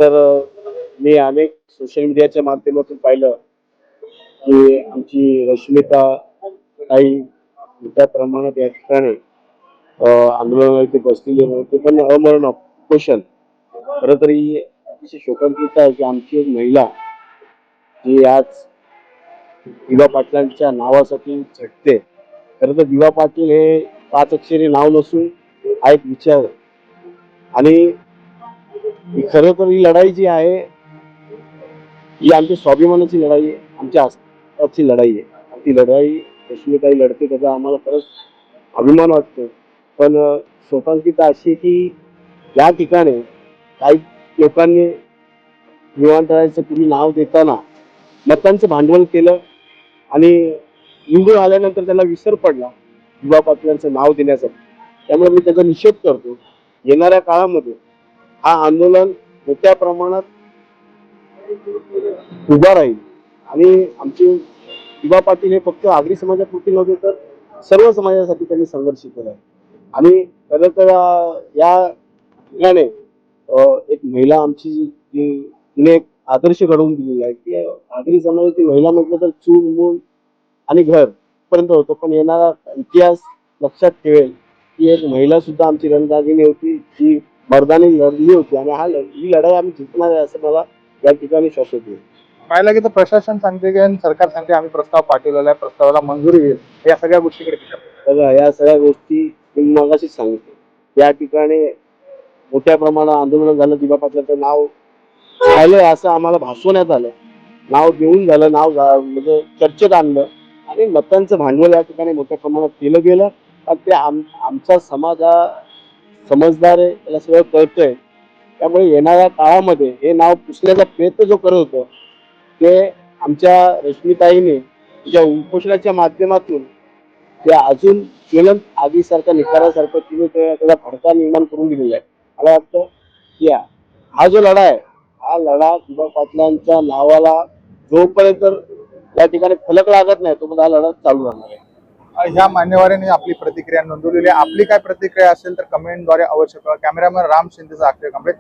तर मी अनेक सोशल मीडियाच्या माध्यमातून पाहिलं की आमची रश्मिता ताई मोठ्या प्रमाणात या ठिकाणी आंदोलनावरती बसलेली होते, पण अमरण उपोषण. खरं तर ही अतिशय शोकांतिक आहे की आमची एक महिला जी आज दिवा पाटलांच्या नावासाठी झटते. खरं तर दिवा पाटील हे 5 अक्षरी नाव नसून हा एक विचार, आणि ही खरं तर ही लढाई जी आहे ही आमच्या स्वाभिमानाची लढाई आहे, आमच्या अस्तित्वाची लढाई आहे. ती लढाई रश्मिताई लढते त्याचा आम्हाला खरंच अभिमान वाटतो. पण शोकांतिका अशी की या ठिकाणी काही लोकांनी विमानतळाचं तुम्ही नाव देताना मतांचं भांडवल केलं, आणि निवडून आल्यानंतर त्याला विसर पडला युवा पाटलांचं नाव देण्यासाठी. त्यामुळे मी त्याचा निषेध करतो. येणाऱ्या काळामध्ये हा आंदोलन मोठ्या प्रमाणात उभा राहील, आणि आमचे युवा पाटील हे फक्त आगरी समाजापुरते नव्हे तर सर्व समाजासाठी त्यांनी संघर्ष केला. आणि खरं तर या ठिकाणी एक महिला आमची जी तिने एक आदर्श घडवून दिलेला आहे की आगरी समाजाची महिला म्हटलं तर चूल मूल आणि घर पर्यंत होतं, पण येणारा इतिहास लक्षात ठेवेल की एक महिला सुद्धा आमची रणरागिणी होती, जी मर्दाने लढली होती, आणि ही लढाई आम्ही जिंकणार आहे असं मला या ठिकाणी शाश्वत आहे. पाहायला गेलं तर प्रशासन सांगते की सरकार सांगते आम्ही प्रस्ताव पाठवलेला आहे, प्रस्तावाला मंजुरी येईल, या सगळ्या गोष्टीकडे बघा, या सगळ्या गोष्टी मी मगाशीच सांगितलं. या ठिकाणी मोठ्या प्रमाणात आंदोलन झालं, दिवा पाटलांचं नाव झालंय असं आम्हाला भासवण्यात आलं, नाव देऊन झालं, म्हणजे चर्चेत आणलं, आणि मतांचं भांडवल या ठिकाणी मोठ्या प्रमाणात केलं गेलं. आणि ते आमचा समाज हा समजदार आहे, त्याला सगळं कळतंय. त्यामुळे येणाऱ्या काळामध्ये हे नाव पुसण्याचा प्रयत्न जो करत होतो ते आमच्या रश्मिताईने तिच्या उपोषणाच्या माध्यमातून ते अजून ज्वलन आगीसारखा निकालासारखं तिने त्याला भडका निर्माण करून दिलेला आहे. मला वाटतं की हा जो लढा आहे, हा लढा दिवा पाटलांच्या नावाला जोपर्यंत या ठिकाणी फलक लागत नाही तोपर्यंत हा लढा चालू राहणार आहे. ह्या मान्यवरांनी आपली प्रतिक्रिया नोंदवलेली आहे. आपली काय प्रतिक्रिया असेल तर कमेंटद्वारे अवश्य कळवा. कॅमेरामॅन राम शिंदेचा अक्षय कांबळे.